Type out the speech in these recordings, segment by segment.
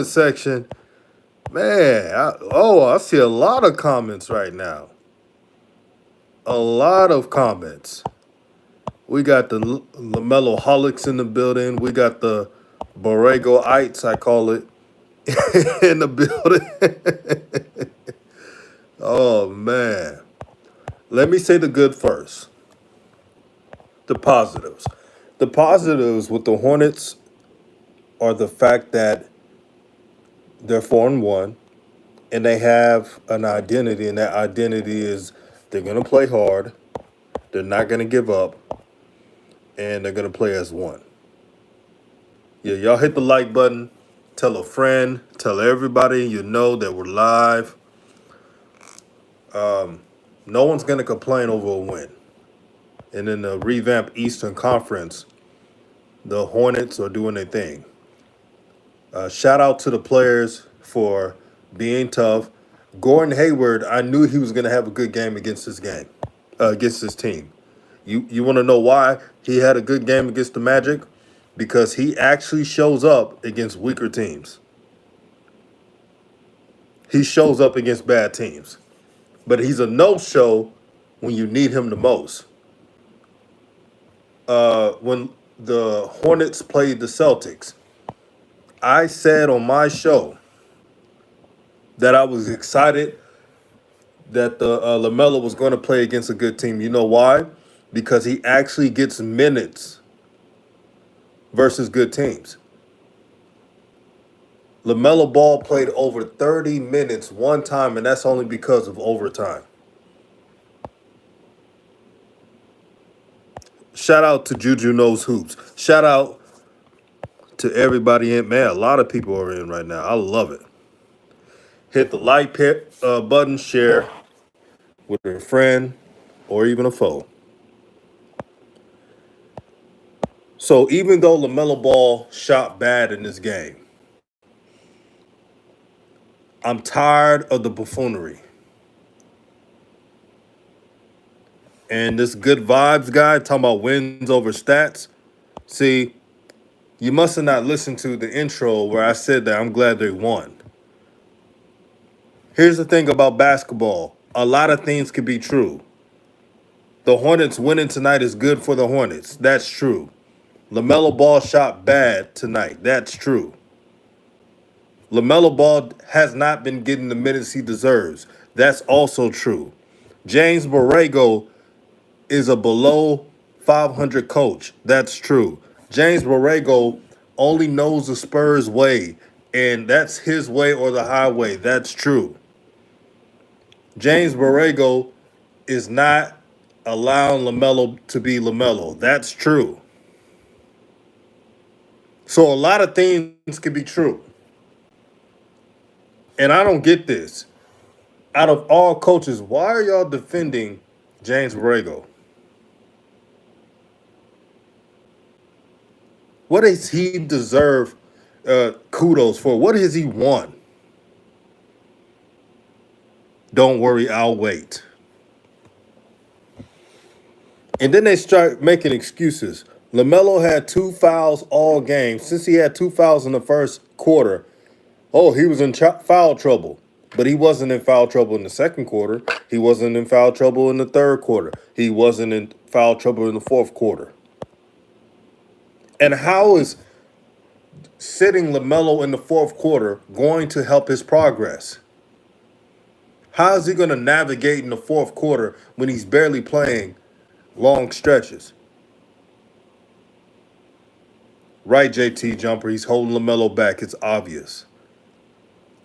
section, man. I see a lot of comments right now. A lot of comments. We got the LaMelo Holics in the building. We got the Borrego-ites, I call it, in the building. Oh, man. Let me say the good first. The positives. The positives with the Hornets are the fact that they're 4-1 and they have an identity, and that identity is they're going to play hard, they're not going to give up, and they're going to play as one. Yeah, y'all hit the like button, tell a friend, tell everybody you know that we're live. No one's going to complain over a win. And in the revamped Eastern Conference, the Hornets are doing their thing. Shout out to the players for being tough. Gordon Hayward, I knew he was going to have a good game against against this team. You want to know why he had a good game against the Magic? Because he actually shows up against weaker teams. He shows up against bad teams. But he's a no-show when you need him the most. When the Hornets played the Celtics, I said on my show that I was excited that the LaMelo was going to play against a good team. You know why? Because he actually gets minutes versus good teams. LaMelo Ball played over 30 minutes one time, and that's only because of overtime. Shout out to Juju Knows Hoops. Shout out to everybody in. Man, a lot of people are in right now. I love it. Hit the like button, share with a friend or even a foe. So even though LaMelo Ball shot bad in this game, I'm tired of the buffoonery. And this good vibes guy talking about wins over stats. See, you must have not listened to the intro where I said that I'm glad they won. Here's the thing about basketball. A lot of things could be true. The Hornets winning tonight is good for the Hornets. That's true. LaMelo Ball shot bad tonight. That's true. LaMelo Ball has not been getting the minutes he deserves. That's also true. James Borrego is a below 500 coach. That's true. James Borrego only knows the Spurs way, and that's his way or the highway. That's true. James Borrego is not allowing LaMelo to be LaMelo. That's true. So a lot of things can be true. And I don't get this. Out of all coaches, why are y'all defending James Borrego? What does he deserve kudos for? What has he won? Don't worry, I'll wait. And then they start making excuses. LaMelo had 2 fouls all game. Since he had 2 fouls in the first quarter, oh, he was in foul trouble. But he wasn't in foul trouble in the second quarter. He wasn't in foul trouble in the third quarter. He wasn't in foul trouble in the fourth quarter. And how is sitting LaMelo in the fourth quarter going to help his progress? How is he going to navigate in the fourth quarter when he's barely playing long stretches? Right, JT Jumper, he's holding LaMelo back. It's obvious.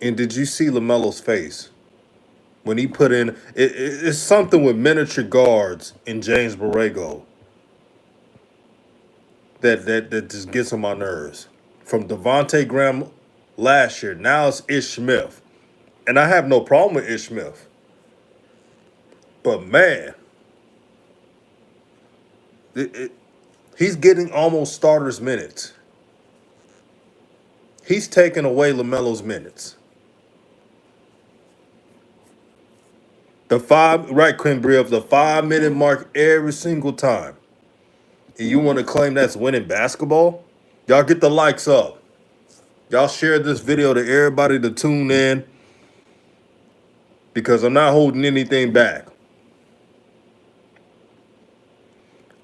And did you see LaMelo's face? When he put in, it's something with miniature guards in James Borrego that just gets on my nerves. From Devontae Graham last year, now it's Ish Smith. And I have no problem with Ish Smith. But man, he's getting almost starters minutes. He's taking away LaMelo's minutes. Quinn Brief, the 5-minute mark every single time. And you want to claim that's winning basketball? Y'all get the likes up. Y'all share this video to everybody to tune in because I'm not holding anything back.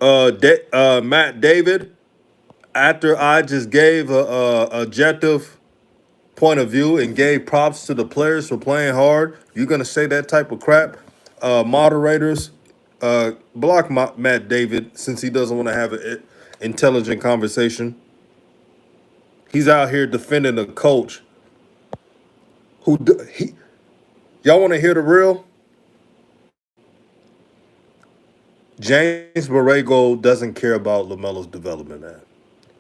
Matt David, after I just gave a objective point of view and gave props to the players for playing hard, you're gonna say that type of crap? Moderators, block Matt David since he doesn't want to have an intelligent conversation. He's out here defending a coach who he. Y'all want to hear the real? James Borrego doesn't care about LaMelo's development, man.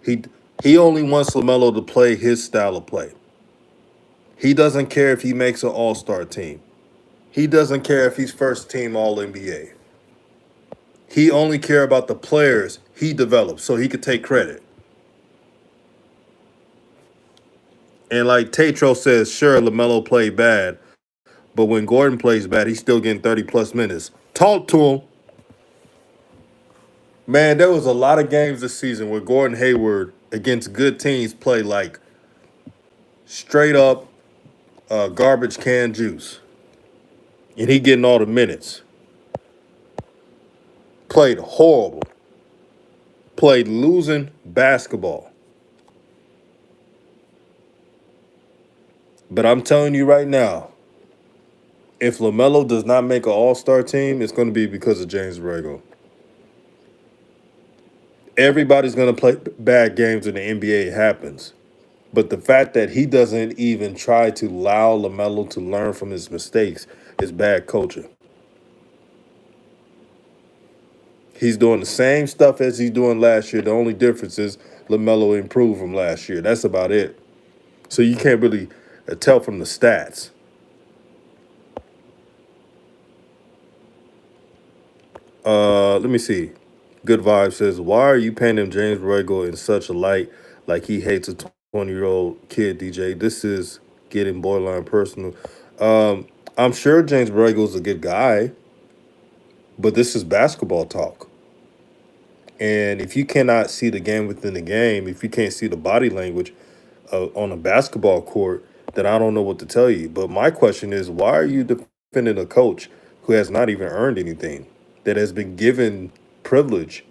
He he only wants LaMelo to play his style of play. He doesn't care if he makes an all-star team. He doesn't care if he's first team all NBA. He only care about the players he develops so he could take credit. And like Tatro says, sure, LaMelo played bad, but when Gordon plays bad, he's still getting 30 plus minutes. Talk to him. Man, there was a lot of games this season where Gordon Hayward against good teams played like straight up garbage can juice. And he getting all the minutes. Played horrible. Played losing basketball. But I'm telling you right now, if LaMelo does not make an all-star team, it's going to be because of James Borrego. Everybody's going to play bad games in the NBA. It happens. But the fact that he doesn't even try to allow LaMelo to learn from his mistakes is bad coaching. He's doing the same stuff as he's doing last year. The only difference is LaMelo improved from last year. That's about it. So you can't really tell from the stats. Let me see. Good Vibe says, why are you painting James Borrego in such a light like he hates a 20-year-old kid, DJ? This is getting borderline personal. I'm sure James Borrego is a good guy, but this is basketball talk. And if you cannot see the game within the game, if you can't see the body language on a basketball court, then I don't know what to tell you. But my question is, why are you defending a coach who has not even earned anything, that has been given privilege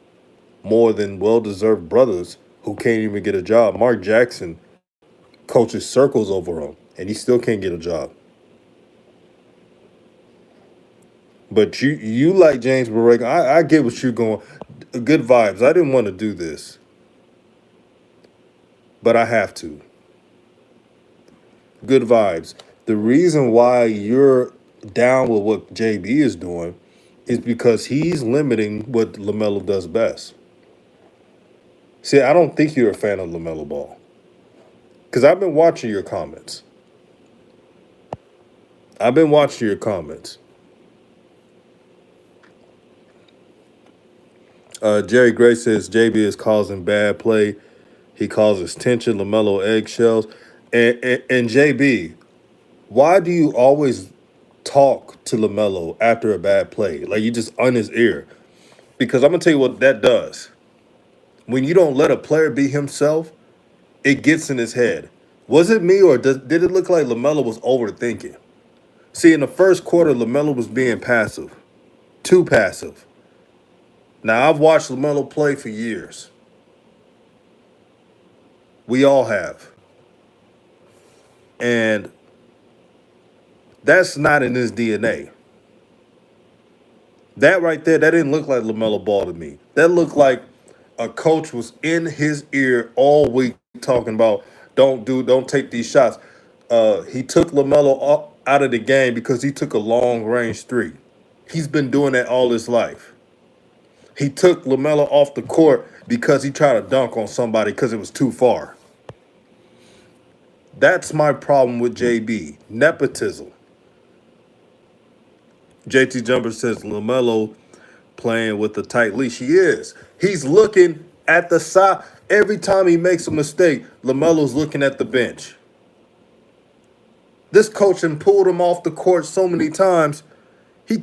more than well-deserved brothers who can't even get a job? Mark Jackson coaches circles over him, and he still can't get a job. But you like James Borrego. I get what you're going. Good Vibes. I didn't want to do this, but I have to. Good Vibes. The reason why you're down with what JB is doing is because he's limiting what LaMelo does best. See, I don't think you're a fan of LaMelo Ball because I've been watching your comments. Jerry Gray says JB is causing bad play. He causes tension, LaMelo eggshells. And JB, why do you always talk to LaMelo after a bad play? Like you just on his ear. Because I'm going to tell you what that does. When you don't let a player be himself, it gets in his head. Was it me or did it look like LaMelo was overthinking? See, in the first quarter, LaMelo was being passive. Too passive. Now, I've watched LaMelo play for years. We all have. And that's not in his DNA. That right there, that didn't look like LaMelo Ball to me. That looked like a coach was in his ear all week talking about don't take these shots. He took LaMelo out of the game because he took a long range three. He's been doing that all his life. He took LaMelo off the court because he tried to dunk on somebody because it was too far. That's my problem with JB. Nepotism. JT Jumper says LaMelo playing with a tight leash. He is. He's looking at the side. Every time he makes a mistake, LaMelo's looking at the bench. This coach and pulled him off the court so many times. He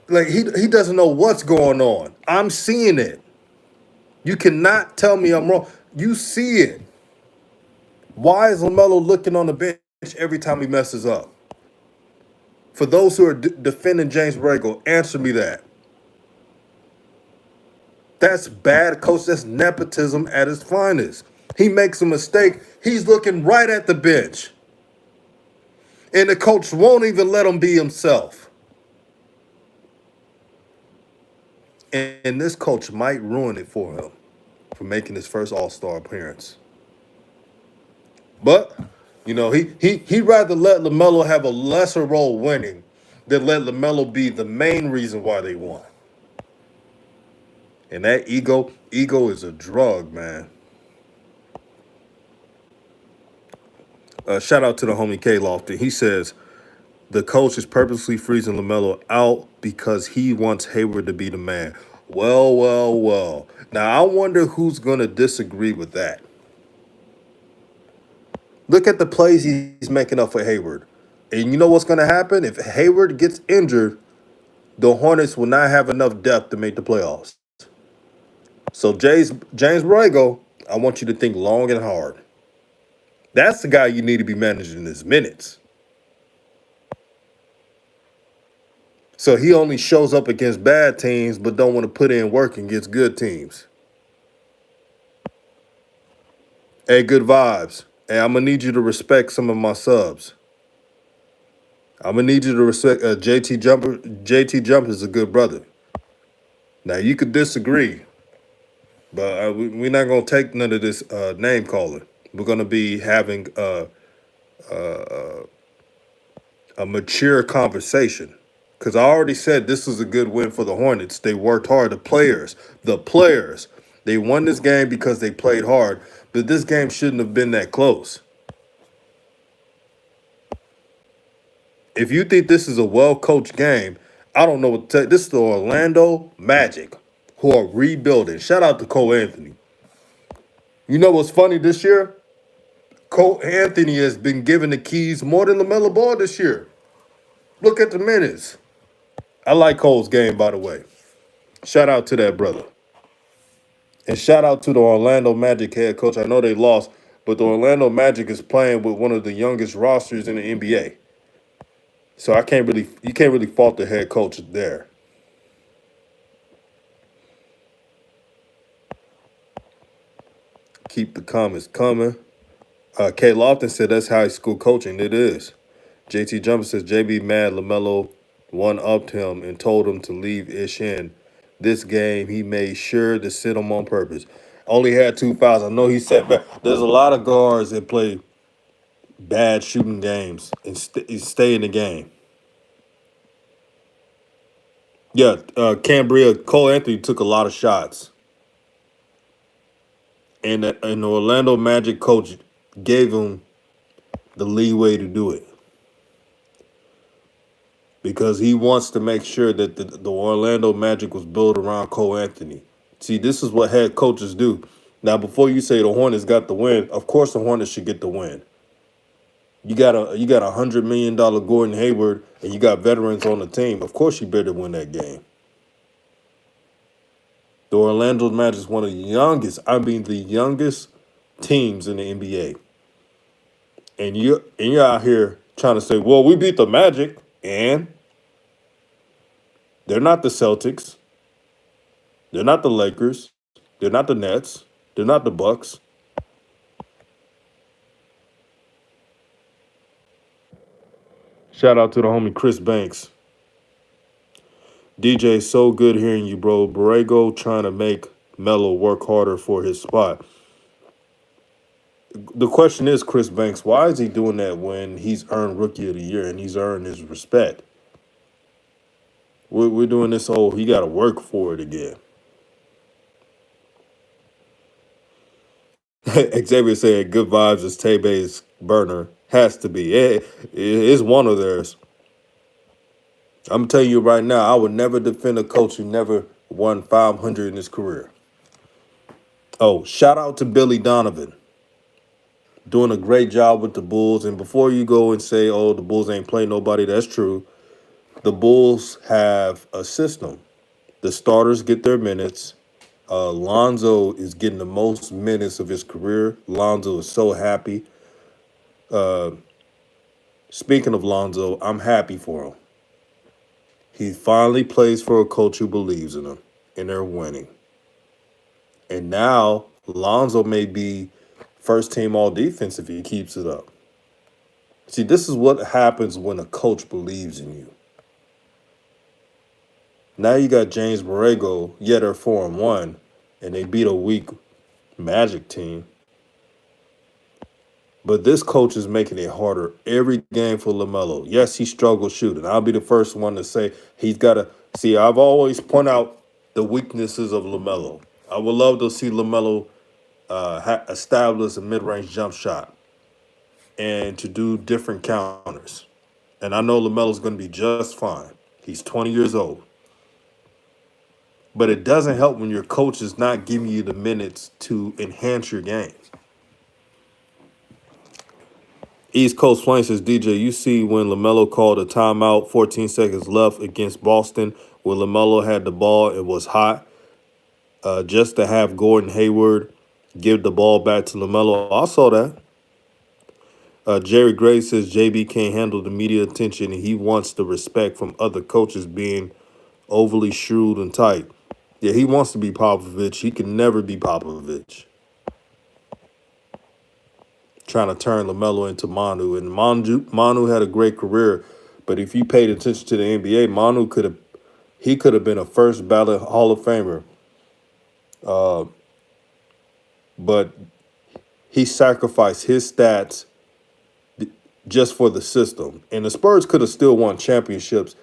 doesn't know what's going on. I'm seeing it. You cannot tell me I'm wrong. You see it. Why is LaMelo looking on the bench every time he messes up? For those who are defending James Borrego, answer me that. That's bad coach. That's nepotism at its finest. He makes a mistake. He's looking right at the bench. And the coach won't even let him be himself. And this coach might ruin it for him for making his first All-Star appearance. But, he'd rather let LaMelo have a lesser role winning than let LaMelo be the main reason why they won. And that ego is a drug, man. Shout out to the homie K Lofton. He says the coach is purposely freezing LaMelo out because he wants Hayward to be the man. Well, well, well. Now I wonder who's gonna disagree with that. Look at the plays he's making up for Hayward. And you know what's gonna happen? If Hayward gets injured, the Hornets will not have enough depth to make the playoffs. So James Borrego, I want you to think long and hard. That's the guy you need to be managing his minutes. So he only shows up against bad teams, but don't want to put in work against good teams. Hey, good vibes. Hey, I'm gonna need you to respect some of my subs. I'm gonna need you to respect JT Jumper. JT Jumper is a good brother. Now you could disagree, but we're not gonna take none of this name calling. We're gonna be having a mature conversation. Because I already said this is a good win for the Hornets. They worked hard. The players, they won this game because they played hard. But this game shouldn't have been that close. If you think this is a well-coached game, I don't know what to tell you. This is the Orlando Magic, who are rebuilding. Shout out to Cole Anthony. You know what's funny this year? Cole Anthony has been given the keys more than LaMelo Ball this year. Look at the minutes. I like Cole's game, by the way. Shout out to that brother. And shout out to the Orlando Magic head coach. I know they lost, but the Orlando Magic is playing with one of the youngest rosters in the NBA. So you can't really fault the head coach there. Keep the comments coming. Kay Lofton said that's high school coaching. It is. JT Jumper says JB mad LaMelo one-upped him and told him to leave Ish in. This game, he made sure to sit him on purpose. Only had 2 fouls. I know he said back. There's a lot of guards that play bad shooting games and stay in the game. Yeah, Cambria, Cole Anthony took a lot of shots. And the Orlando Magic coach gave him the leeway to do it. Because he wants to make sure that the Orlando Magic was built around Cole Anthony. See, this is what head coaches do. Now, before you say the Hornets got the win, of course the Hornets should get the win. You got $100 million Gordon Hayward, and you got veterans on the team. Of course, you better win that game. The Orlando Magic is one of the youngest teams in the NBA. And you're out here trying to say, well, we beat the Magic, and they're not the Celtics. They're not the Lakers. They're not the Nets. They're not the Bucks. Shout out to the homie Chris Banks. DJ, so good hearing you, bro. Borrego trying to make Melo work harder for his spot. The question is, Chris Banks, why is he doing that when he's earned Rookie of the Year and he's earned his respect? We're doing this whole, he got to work for it again. Xavier said, good vibes is Tebe's burner. Has to be. It's one of theirs. I'm telling you right now, I would never defend a coach who never won 500 in his career. Oh, shout out to Billy Donovan. Doing a great job with the Bulls. And before you go and say, oh, the Bulls ain't play nobody, that's true. The Bulls have a system. The starters get their minutes. Lonzo is getting the most minutes of his career. Lonzo is so happy. Uh, Speaking of Lonzo, I'm happy for him. He finally plays for a coach who believes in him, and they're winning. And now Lonzo may be first team all defense if he keeps it up. See, this is what happens when a coach believes in you. Now you got James Borrego, yet they're 4-1, and they beat a weak Magic team. But this coach is making it harder every game for LaMelo. Yes, he struggles shooting. I'll be the first one to say he's got to see. I've always point out the weaknesses of LaMelo. I would love to see LaMelo establish a mid-range jump shot and to do different counters. And I know LaMelo's going to be just fine. He's 20 years old. But it doesn't help when your coach is not giving you the minutes to enhance your game. East Coast Flame says, DJ, you see when LaMelo called a timeout, 14 seconds left against Boston, when LaMelo had the ball and was hot, just to have Gordon Hayward give the ball back to LaMelo. I saw that. Jerry Gray says JB can't handle the media attention and he wants the respect from other coaches being overly shrewd and tight. Yeah, he wants to be Popovich. He can never be Popovich. Trying to turn LaMelo into Manu. And Manu had a great career, but if you paid attention to the NBA, Manu could have been a first ballot Hall of Famer. But he sacrificed his stats just for the system. And the Spurs could have still won championships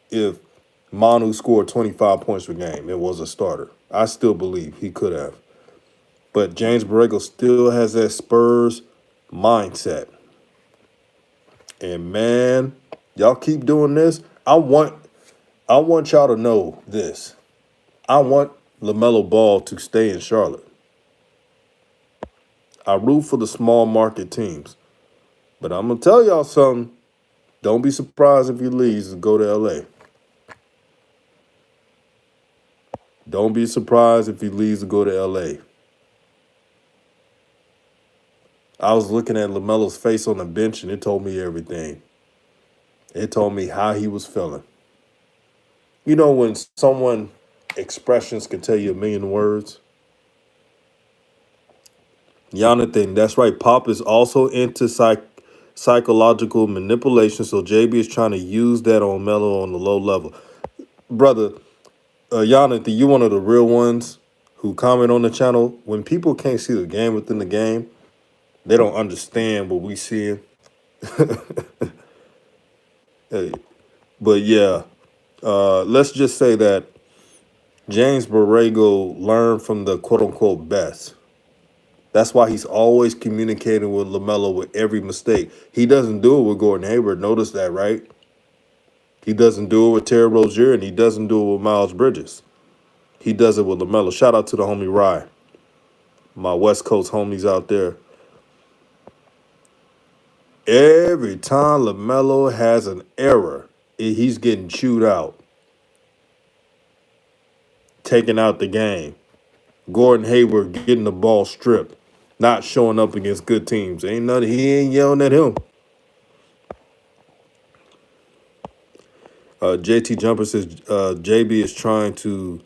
if Manu scored 25 points per game. It was a starter. I still believe he could have. But James Borrego still has that Spurs mindset. And man, y'all keep doing this. I want y'all to know this. I want LaMelo Ball to stay in Charlotte. I root for the small market teams. But I'm going to tell y'all something. Don't be surprised if he leaves and go to L.A. Don't be surprised if he leaves to go to L.A. I was looking at LaMelo's face on the bench, and it told me everything. It told me how he was feeling. You know when someone expressions can tell you a million words? Jonathan, that's right. Pop is also into psychological manipulation, so JB is trying to use that on Melo on the low level. Brother, Jonathan, you one of the real ones who comment on the channel. When people can't see the game within the game, they don't understand what we see. Hey, but yeah, let's just say that James Borrego learned from the quote-unquote best. That's why he's always communicating with LaMelo with every mistake. He doesn't do it with Gordon Hayward. Notice that, right? He doesn't do it with Terry Rozier, and he doesn't do it with Miles Bridges. He does it with LaMelo. Shout out to the homie Rye. My West Coast homies out there. Every time LaMelo has an error, he's getting chewed out. Taking out the game. Gordon Hayward getting the ball stripped. Not showing up against good teams. Ain't nothing. He ain't yelling at him. JT Jumper says JB is trying to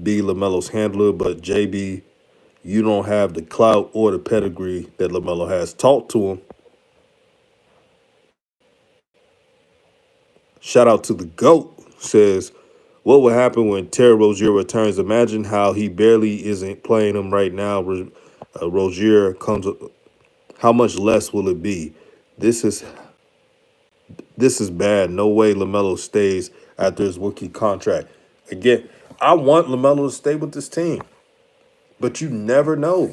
be LaMelo's handler, but JB, you don't have the clout or the pedigree that LaMelo has. Talk to him. Shout out to the GOAT. Says, what will happen when Terry Rozier returns? Imagine how he barely isn't playing him right now. Rozier comes. How much less will it be? This is bad. No way LaMelo stays after his rookie contract. Again, I want LaMelo to stay with this team, but you never know.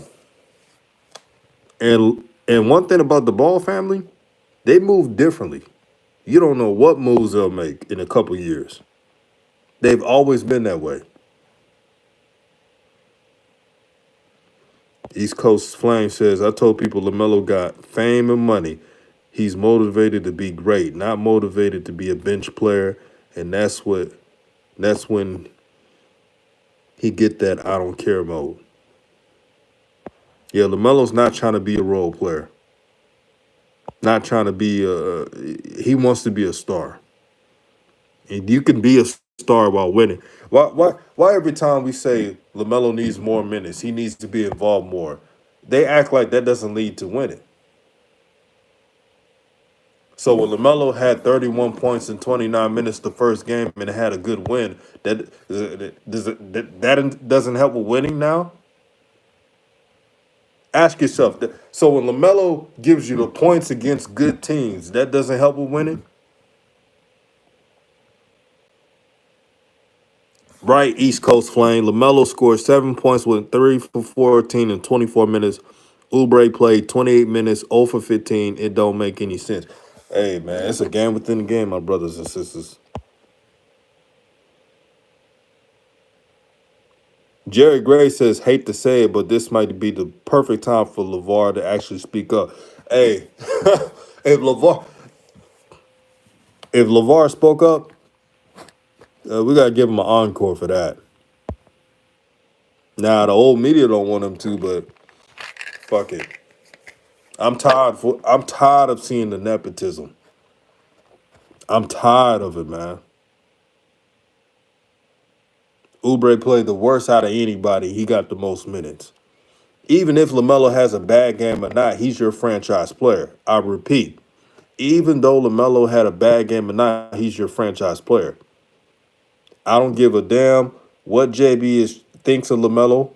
And one thing about the Ball family, they move differently. You don't know what moves they'll make in a couple years. They've always been that way. East Coast Flame says, I told people LaMelo got fame and money. He's motivated to be great, not motivated to be a bench player. And that's when he get that I don't care mode. Yeah, LaMelo's not trying to be a role player. Not trying to be a. He wants to be a star, and you can be a star while winning. Why every time we say LaMelo needs more minutes, he needs to be involved more, they act like that doesn't lead to winning. So when LaMelo had 31 points in 29 minutes the first game and had a good win, that doesn't help with winning now. Ask yourself that. So when LaMelo gives you the points against good teams, that doesn't help with winning. Right, East Coast Flame. LaMelo scored 7 points with 3 for 14 in 24 minutes. Oubre played 28 minutes, 0 for 15. It don't make any sense. Hey, man, it's a game within the game, my brothers and sisters. Jerry Gray says, hate to say it, but this might be the perfect time for LeVar to actually speak up. Hey, if LeVar if LeVar spoke up, we gotta give him an encore for that. Now the old media don't want him to, but fuck it. I'm tired of seeing the nepotism. I'm tired of it, man. Oubre played the worst out of anybody. He got the most minutes. Even if LaMelo has a bad game or not, he's your franchise player. I repeat, even though LaMelo had a bad game or not, he's your franchise player. I don't give a damn what JB thinks of LaMelo,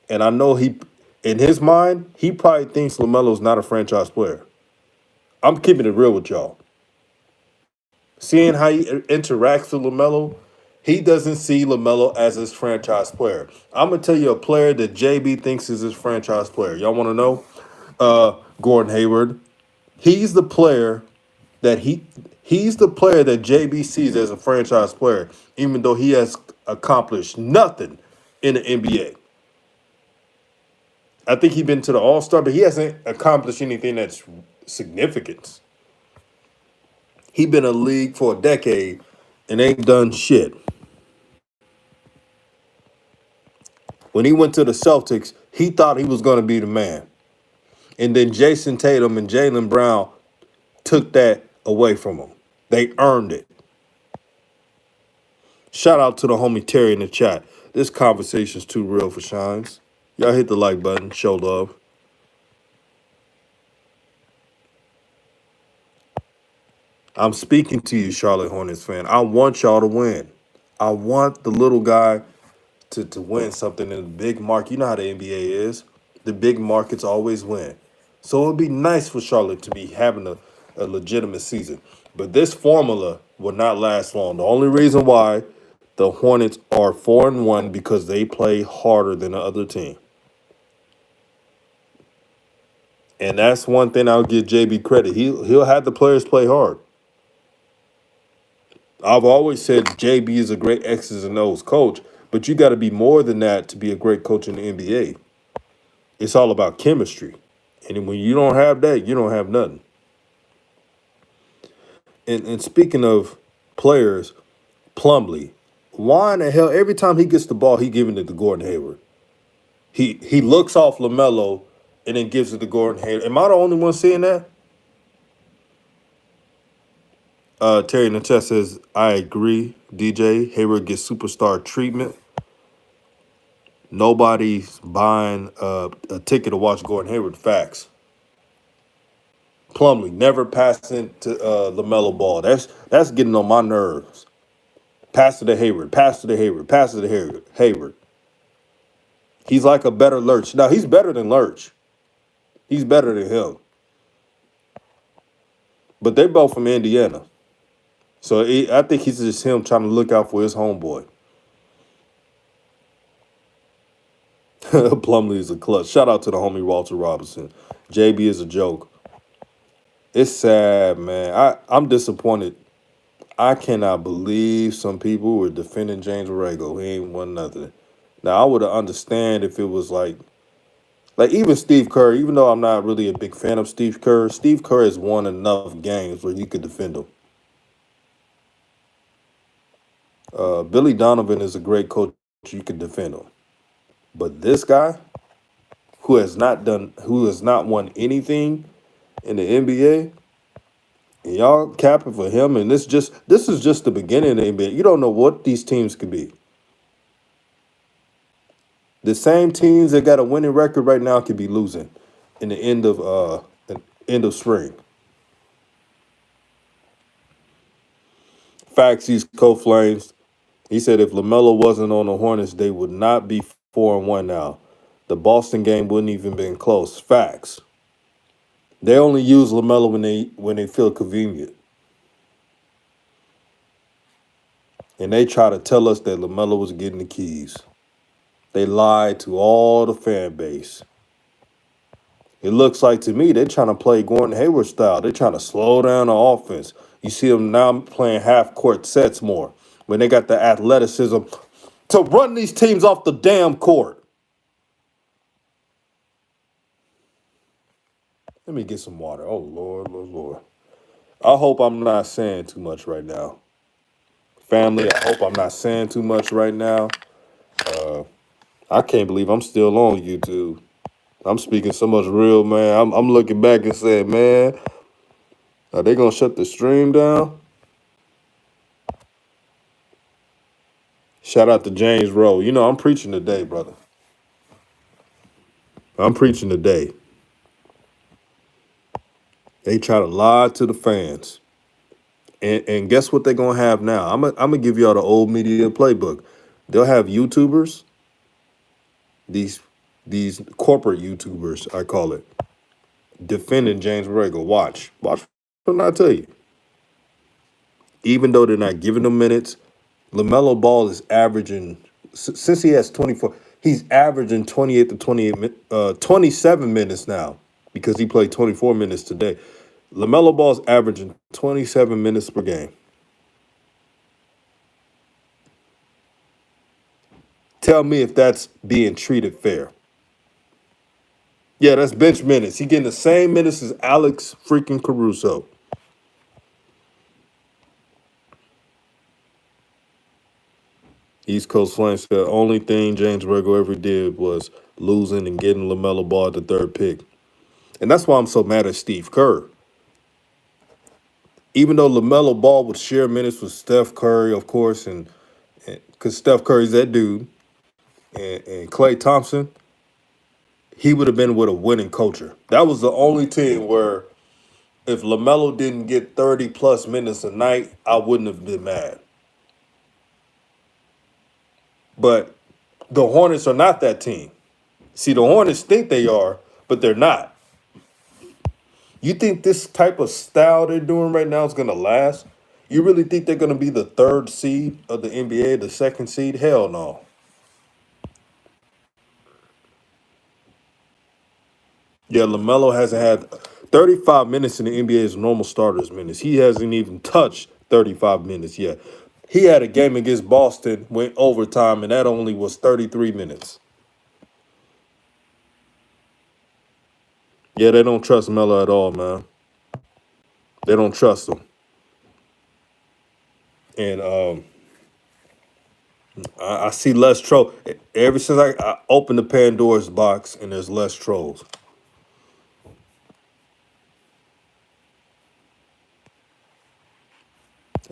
and I know in his mind, he probably thinks LaMelo's not a franchise player. I'm keeping it real with y'all. Seeing how he interacts with LaMelo, he doesn't see LaMelo as his franchise player. I'm gonna tell you a player that JB thinks is his franchise player. Y'all want to know? Gordon Hayward. He's the player that he's the player that JB sees as a franchise player, even though he has accomplished nothing in the NBA. I think he's been to the All Star, but he hasn't accomplished anything that's significant. He been in a league for a decade and ain't done shit. When he went to the Celtics, he thought he was going to be the man. And then Jason Tatum and Jaylen Brown took that away from him. They earned it. Shout out to the homie Terry in the chat. This conversation's too real for shines. Y'all hit the like button. Show love. I'm speaking to you, Charlotte Hornets fan. I want y'all to win. I want the little guy to win something in the big market. You know how the NBA is. The big markets always win. So it would be nice for Charlotte to be having a legitimate season. But this formula will not last long. The only reason why the Hornets are 4-1 because they play harder than the other team. And that's one thing I'll give JB credit. He'll have the players play hard. I've always said JB is a great X's and O's coach, but you got to be more than that to be a great coach in the NBA. It's all about chemistry. And when you don't have that, you don't have nothing. And speaking of players, Plumlee, why in the hell, every time he gets the ball, he giving it to Gordon Hayward. He looks off LaMelo and then gives it to Gordon Hayward. Am I the only one seeing that? Terry in the chat says, I agree, DJ. Hayward gets superstar treatment. Nobody's buying a ticket to watch Gordon Hayward. Facts. Plumlee never passing to LaMelo ball. That's getting on my nerves. Pass to the Hayward. Pass to the Hayward. Pass to the Hayward. He's like a better Lurch. Now, he's better than Lurch. He's better than him. But they're both from Indiana. So I think he's just him trying to look out for his homeboy. Plumlee is a clutch. Shout out to the homie Walter Robinson. JB is a joke. It's sad, man. I'm disappointed. I cannot believe some people were defending James Borrego. He ain't won nothing. Now, I would understand if it was like even Steve Kerr, even though I'm not really a big fan of Steve Kerr has won enough games where you could defend him. Billy Donovan is a great coach you can defend him. But this guy who has not won anything in the NBA, and y'all capping for him, and this is just the beginning of the NBA. You don't know what these teams could be. The same teams that got a winning record right now could be losing in the end of spring. Facts, East Coast Flames. He said if LaMelo wasn't on the Hornets, they would not be 4-1 now. The Boston game wouldn't even been close. Facts. They only use LaMelo when they feel convenient. And they try to tell us that LaMelo was getting the keys. They lied to all the fan base. It looks like to me they're trying to play Gordon Hayward style. They're trying to slow down the offense. You see them now playing half court sets more when they got the athleticism to run these teams off the damn court. Let me get some water. Oh, Lord, Lord, Lord. I hope I'm not saying too much right now. Family, I hope I'm not saying too much right now. I can't believe I'm still on YouTube. I'm speaking so much real, man. I'm looking back and saying, man, are they going to shut the stream down? Shout out to James Rowe. You know, I'm preaching today, brother. I'm preaching today. They try to lie to the fans. And guess what they're going to have now? I'm going to give y'all the old media playbook. They'll have YouTubers, these corporate YouTubers, I call it, defending James Borrego. Watch what I tell you. Even though they're not giving them minutes, LaMelo Ball is averaging, since he has 24, he's averaging 27 minutes now because he played 24 minutes today. LaMelo Ball's averaging 27 minutes per game. Tell me if that's being treated fair. Yeah, that's bench minutes. He getting the same minutes as Alex freaking Caruso. East Coast Flames said the only thing James Borrego ever did was losing and getting LaMelo Ball at the third pick. And that's why I'm so mad at Steve Kerr. Even though LaMelo Ball would share minutes with Steph Curry, of course, and because Steph Curry's that dude, and Klay Thompson, he would have been with a winning culture. That was the only team where if LaMelo didn't get 30 plus minutes a night, I wouldn't have been mad. But the Hornets are not that team. See, the Hornets think they are, but they're not. You think this type of style they're doing right now is going to last? You really think they're going to be the third seed of the NBA, the second seed? Hell no. Yeah, LaMelo hasn't had 35 minutes in the NBA's normal starters minutes. He hasn't even touched 35 minutes yet. He had a game against Boston, went overtime, and that only was 33 minutes. Yeah, they don't trust Melo at all, man. They don't trust him. And I see less troll. Ever since I opened the Pandora's box and there's less trolls.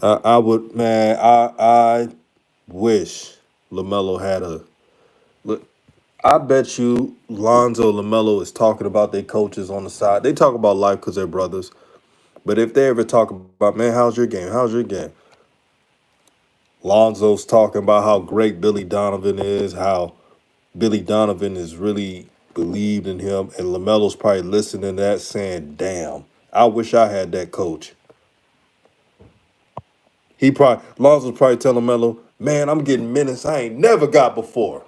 I would, man, I wish LaMelo had a look. I bet you Lonzo LaMelo is talking about their coaches on the side. They talk about life because they're brothers. But if they ever talk about, man, how's your game? How's your game? Lonzo's talking about how great Billy Donovan is, how Billy Donovan is really believed in him, and LaMelo's probably listening to that saying, damn, I wish I had that coach. Lonzo's probably telling LaMelo, man, I'm getting minutes I ain't never got before.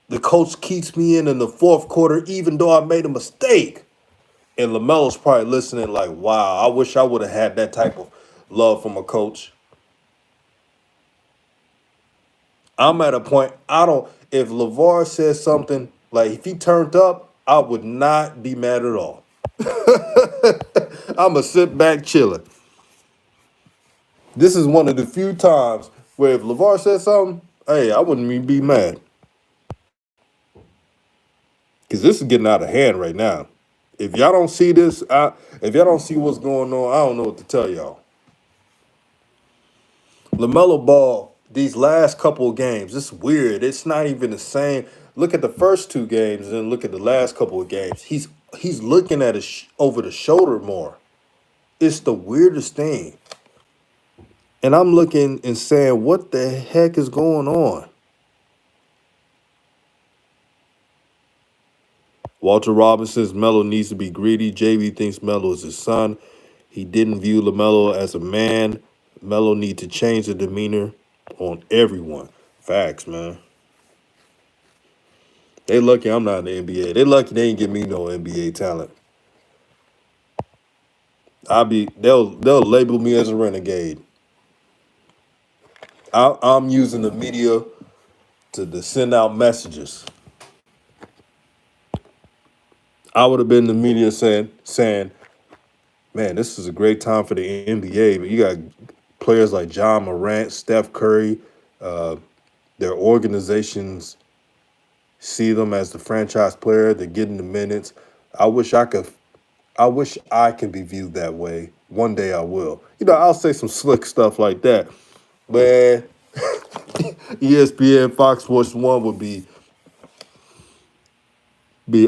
The coach keeps me in the fourth quarter even though I made a mistake. And LaMelo's probably listening like, wow, I wish I would have had that type of love from a coach. I'm at a point, if LeVar says something, like if he turned up, I would not be mad at all. I'm going to sit back chilling. This is one of the few times Where if LeVar said something, hey, I wouldn't even be mad. Because this is getting out of hand right now. If y'all don't see this, if y'all don't see what's going on, I don't know what to tell y'all. LaMelo Ball, these last couple of games, it's weird. It's not even the same. Look at the first two games and then look at the last couple of games. He's looking at it over the shoulder more. It's the weirdest thing. And I'm looking and saying, what the heck is going on? Walter Robinson's Melo needs to be greedy. JB thinks Melo is his son. He didn't view LaMelo as a man. Melo need to change the demeanor on everyone. Facts, man. They lucky I'm not in the NBA. They lucky they ain't give me no NBA talent. They'll label me as a renegade. I'm using the media to send out messages. I would have been the media saying, man, this is a great time for the NBA. But you got players like John Morant, Steph Curry, their organizations see them as the franchise player. They're getting the minutes. I wish I could. I wish I could be viewed that way. One day I will. I'll say some slick stuff like that. Man, ESPN, Fox Sports One would be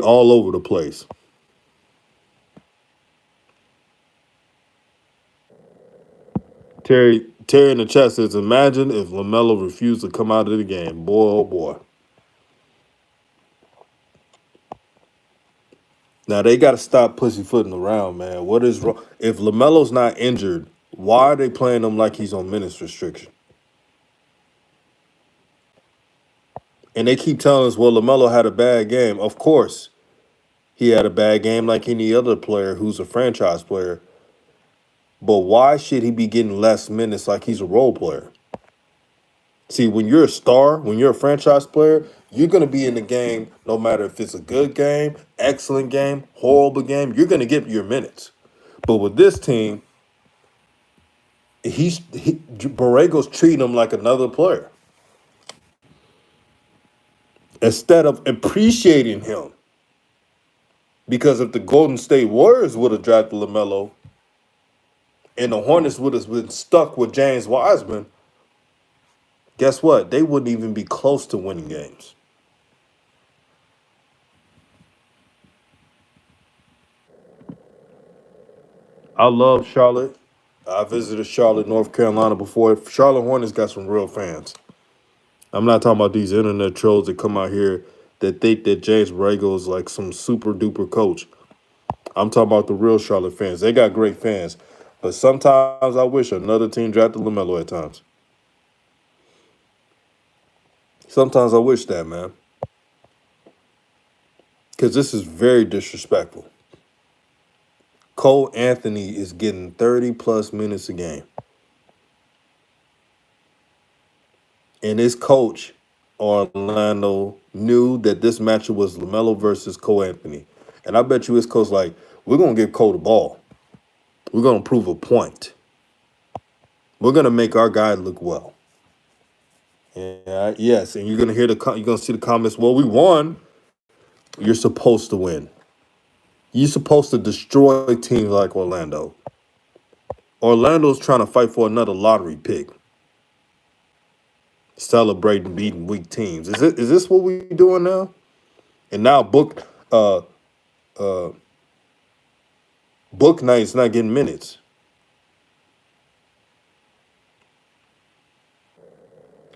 all over the place. Terry in the chat says, imagine if LaMelo refused to come out of the game. Boy, oh boy. Now they got to stop pussyfooting around, man. What is wrong? If LaMelo's not injured, why are they playing him like he's on minutes restriction? And they keep telling us, well, LaMelo had a bad game. Of course, he had a bad game like any other player who's a franchise player. But why should he be getting less minutes like he's a role player? See, when you're a star, when you're a franchise player, you're going to be in the game no matter if it's a good game, excellent game, horrible game. You're going to get your minutes. But with this team, Borrego's treating him like another player instead of appreciating him. Because if the Golden State Warriors would have drafted LaMelo and the Hornets would have been stuck with James Wiseman, guess what? They wouldn't even be close to winning games. I love Charlotte. I visited Charlotte, North Carolina before. Charlotte Hornets got some real fans. I'm not talking about these internet trolls that come out here that think that James Borrego is like some super duper coach. I'm talking about the real Charlotte fans. They got great fans. But sometimes I wish another team drafted LaMelo at times. Sometimes I wish that, man. Because this is very disrespectful. Cole Anthony is getting 30 plus minutes a game. And his coach, Orlando, knew that this matchup was LaMelo versus Cole Anthony. And I bet you his coach like, we're going to give Cole the ball. We're going to prove a point. We're going to make our guy look well. Yes, and you're going to you're going to see the comments, well, we won. You're supposed to win. You're supposed to destroy teams like Orlando. Orlando's trying to fight for another lottery pick. Celebrating beating weak teams. Is this what we doing now? And now Book Knight's not getting minutes.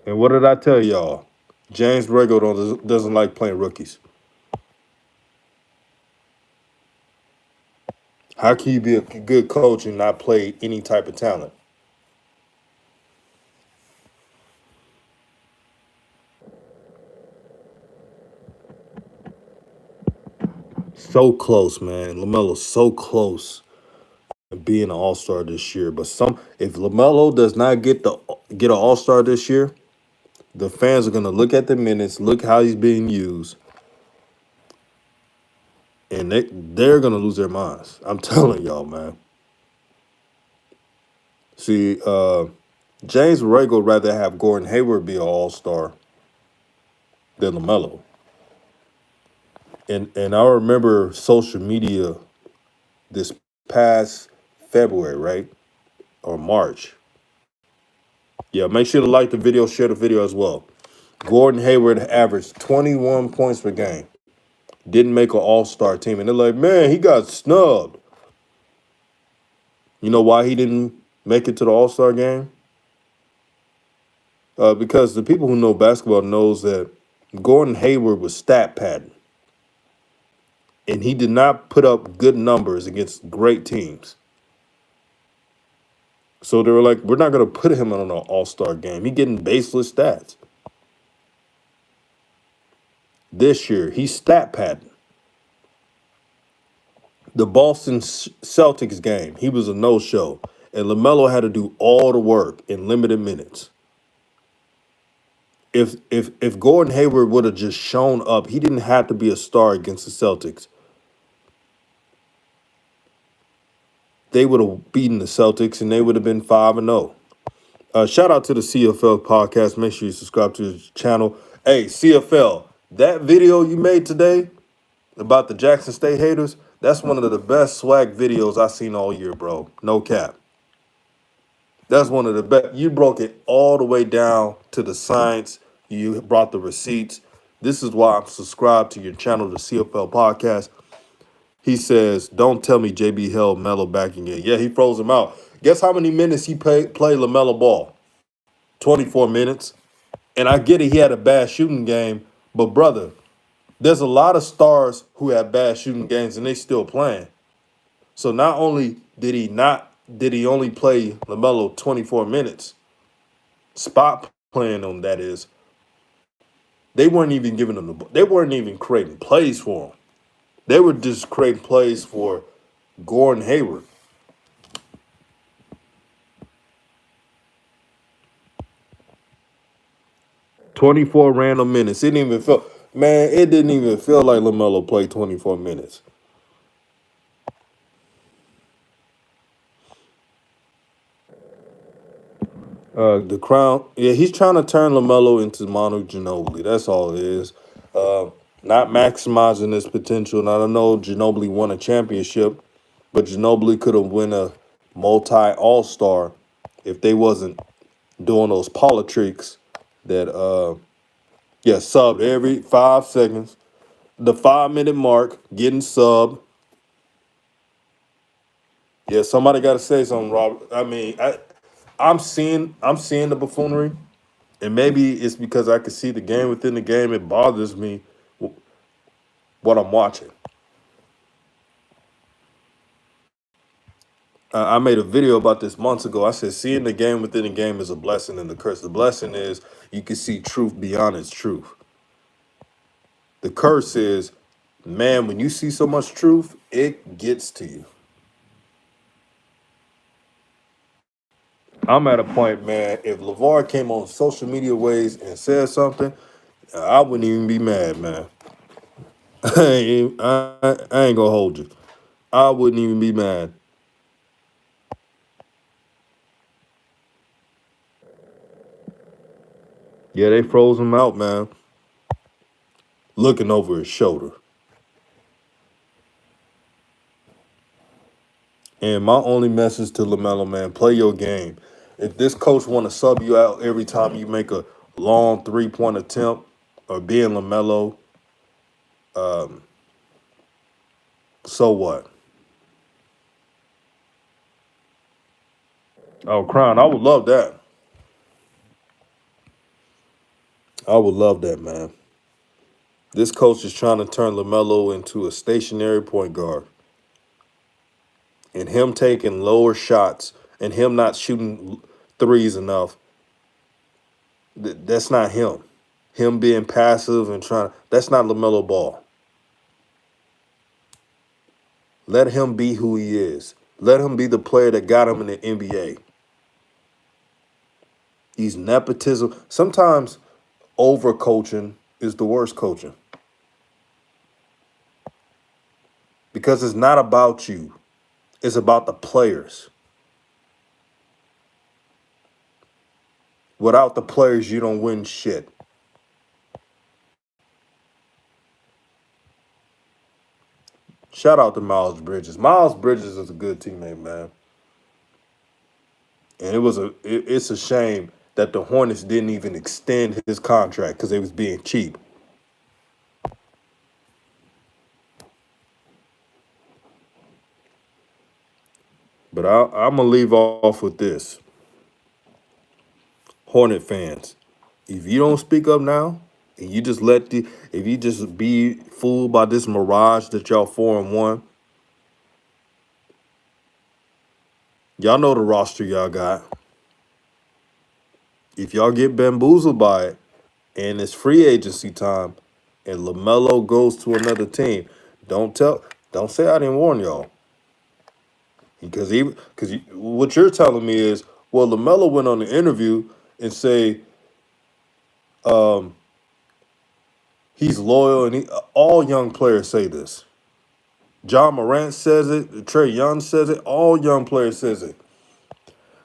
And what did I tell y'all? James Borrego doesn't like playing rookies. How can you be a good coach and not play any type of talent? So close, man. LaMelo's so close to being an all-star this year. But if LaMelo does not get an all-star this year, the fans are gonna look at the minutes, look how he's being used, and they're gonna lose their minds. I'm telling y'all, man. See, James Borrego would rather have Gordon Hayward be an all-star than LaMelo. And I remember social media this past February, right? Or March. Yeah, make sure to like the video, share the video as well. Gordon Hayward averaged 21 points per game. Didn't make an all-star team. And they're like, man, he got snubbed. You know why he didn't make it to the all-star game? Because the people who know basketball knows that Gordon Hayward was stat padding. And he did not put up good numbers against great teams. So they were like, we're not going to put him on an all-star game. He getting baseless stats. This year, he's stat padding. The Boston Celtics game, he was a no-show. And LaMelo had to do all the work in limited minutes. If Gordon Hayward would have just shown up, he didn't have to be a star against the Celtics. They would have beaten the Celtics and they would have been 5-0. Shout out to the CFL podcast. Make sure you subscribe to his channel. Hey, CFL, that video you made today about the Jackson State haters, that's one of the best swag videos I've seen all year, bro. No cap. That's one of the best. You broke it all the way down to the science. You brought the receipts. This is why I'm subscribed to your channel, the CFL podcast. He says, don't tell me JB held Melo back again. Yeah, he froze him out. Guess how many minutes he played LaMelo ball? 24 minutes. And I get it, he had a bad shooting game. But, brother, there's a lot of stars who have bad shooting games and they still playing. So not only did he only play LaMelo 24 minutes, spot playing them, that is, they weren't even giving him they weren't even creating plays for him. They were just creating plays for Gordon Hayward. 24 random minutes. It didn't even feel like LaMelo played 24 minutes. The crown, yeah, he's trying to turn LaMelo into Manu Ginobili. That's all it is. Not maximizing his potential. And I don't know Ginobili won a championship, but Ginobili could have won a multi all-star if they wasn't doing those politics that subbed every 5 seconds. The 5-minute mark, getting subbed. Yeah, somebody got to say something, Rob. I mean, I'm seeing the buffoonery, and maybe it's because I can see the game within the game. It bothers me what I'm watching. I made a video about this months ago. I said seeing the game within the game is a blessing and a curse. The blessing is you can see truth beyond its truth. The curse is, man, when you see so much truth, it gets to you. I'm at a point, man, if LeVar came on social media ways and said something, I wouldn't even be mad, man. I ain't gonna hold you. I wouldn't even be mad. Yeah, they froze him out, man. Looking over his shoulder. And my only message to LaMelo, man, play your game. If this coach want to sub you out every time you make a long 3-point attempt or being LaMelo, so what? Oh, Crown, I would love that. I would love that, man. This coach is trying to turn LaMelo into a stationary point guard. And him taking lower shots and him not shooting threes enough, that's not him. Him being passive and that's not LaMelo Ball. Let him be who he is. Let him be the player that got him in the NBA. He's nepotism. Sometimes over coaching is the worst coaching. Because it's not about you. It's about the players. Without the players, you don't win shit. Shout out to Miles Bridges. Miles Bridges is a good teammate, man. And it's a shame that the Hornets didn't even extend his contract because they was being cheap. But I'm gonna leave off with this, Hornet fans. If you don't speak up now, and you just if you just be fooled by this mirage that y'all 4-1, y'all know the roster y'all got. If y'all get bamboozled by it, and it's free agency time, and LaMelo goes to another team, don't say I didn't warn y'all. Because what you're telling me is, well, LaMelo went on the interview and say um, he's loyal, and all young players say this. John Morant says it. Trey Young says it. All young players says it.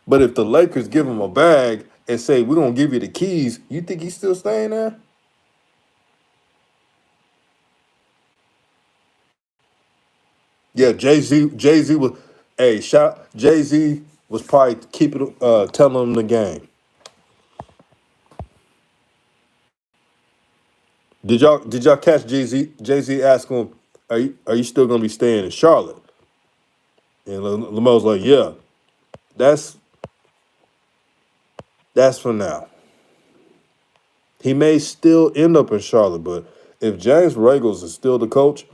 But if the Lakers give him a bag and say we're gonna give you the keys, you think he's still staying there? Yeah, Jay Z was. Hey, shout Jay Z was probably keeping telling him the game. Did y'all catch Jay Z ask him, are you still gonna be staying in Charlotte? And Lamel's like, yeah, that's that's for now. He may still end up in Charlotte, but if James Regals is still the coach,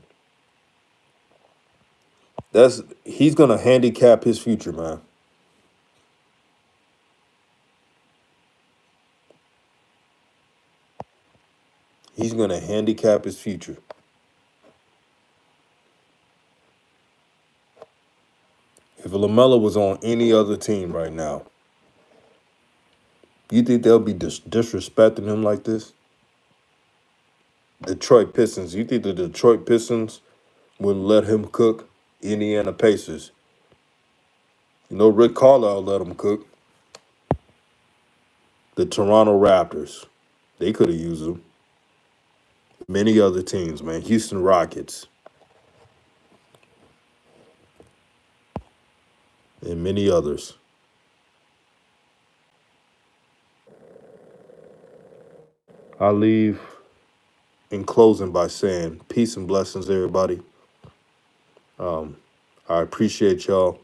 he's gonna handicap his future, man. He's gonna handicap his future. If LaMelo was on any other team right now, you think they'll be disrespecting him like this? Detroit Pistons. You think the Detroit Pistons wouldn't let him cook? Indiana Pacers. You know, Rick Carlisle let him cook. The Toronto Raptors. They could have used him. Many other teams, man. Houston Rockets. And many others. I leave in closing by saying peace and blessings, everybody. Um, I appreciate y'all.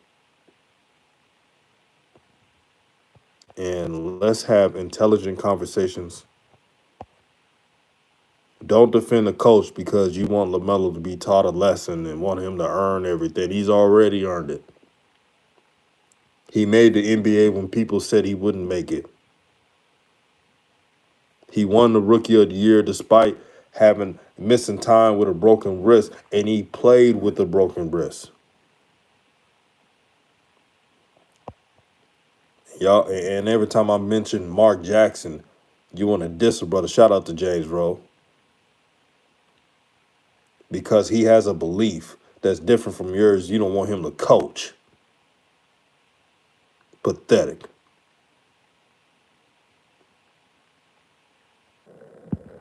And let's have intelligent conversations. Don't defend the coach because you want LaMelo to be taught a lesson and want him to earn everything. He's already earned it. He made the NBA when people said he wouldn't make it. He won the Rookie of the Year despite having missing time with a broken wrist, and he played with a broken wrist. Y'all, and every time I mention Mark Jackson, you want to diss a brother. Shout out to James Rowe. Because he has a belief that's different from yours. You don't want him to coach. Pathetic.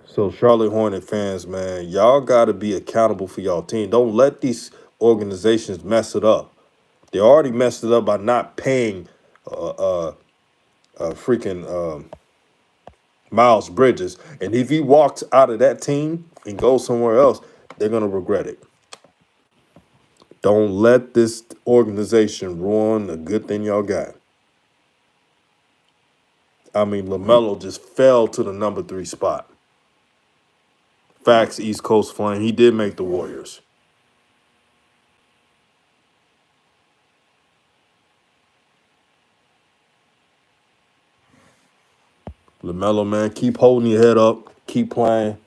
So Charlotte Hornet fans, man, y'all got to be accountable for y'all team. Don't let these organizations mess it up. They already messed it up by not paying freaking Miles Bridges. And if he walks out of that team and goes somewhere else, they're going to regret it. Don't let this organization ruin the good thing y'all got. I mean, LaMelo just fell to the number 3 spot. Facts, East Coast Flame. He did make the Warriors. LaMelo, man, keep holding your head up. Keep playing.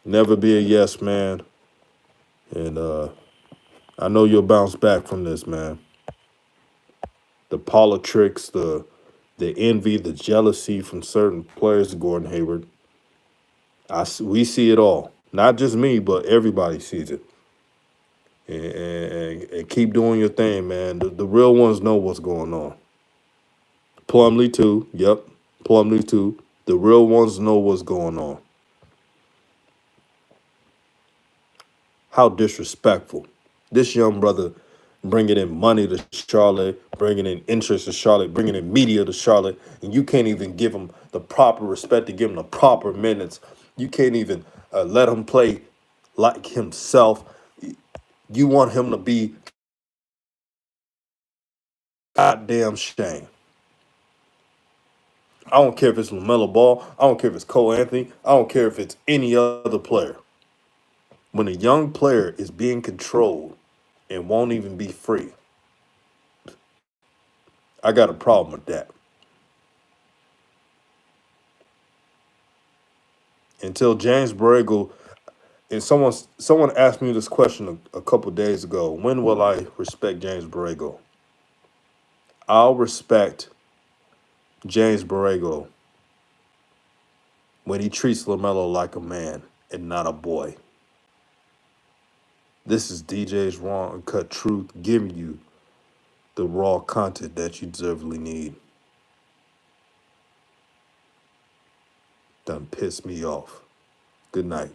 Never be a yes man. And I know you'll bounce back from this, man. The politics, the envy, the jealousy from certain players, Gordon Hayward. We see it all. Not just me, but everybody sees it. And keep doing your thing, man. The real ones know what's going on. Plumlee too. Yep. Plumlee too. The real ones know what's going on. How disrespectful. This young brother bringing in money to Charlotte, bringing in interest to Charlotte, bringing in media to Charlotte, and you can't even give him the proper respect to give him the proper minutes. You can't even let him play like himself. You want him to be goddamn shame. I don't care if it's LaMelo Ball. I don't care if it's Cole Anthony. I don't care if it's any other player. When a young player is being controlled and won't even be free, I got a problem with that. Until James Borrego, and someone asked me this question a couple days ago. When will I respect James Borrego? I'll respect James Borrego when he treats LaMelo like a man and not a boy. This is DJ's Raw and Cut Truth giving you the raw content that you deservedly need. Done pissed me off. Good night.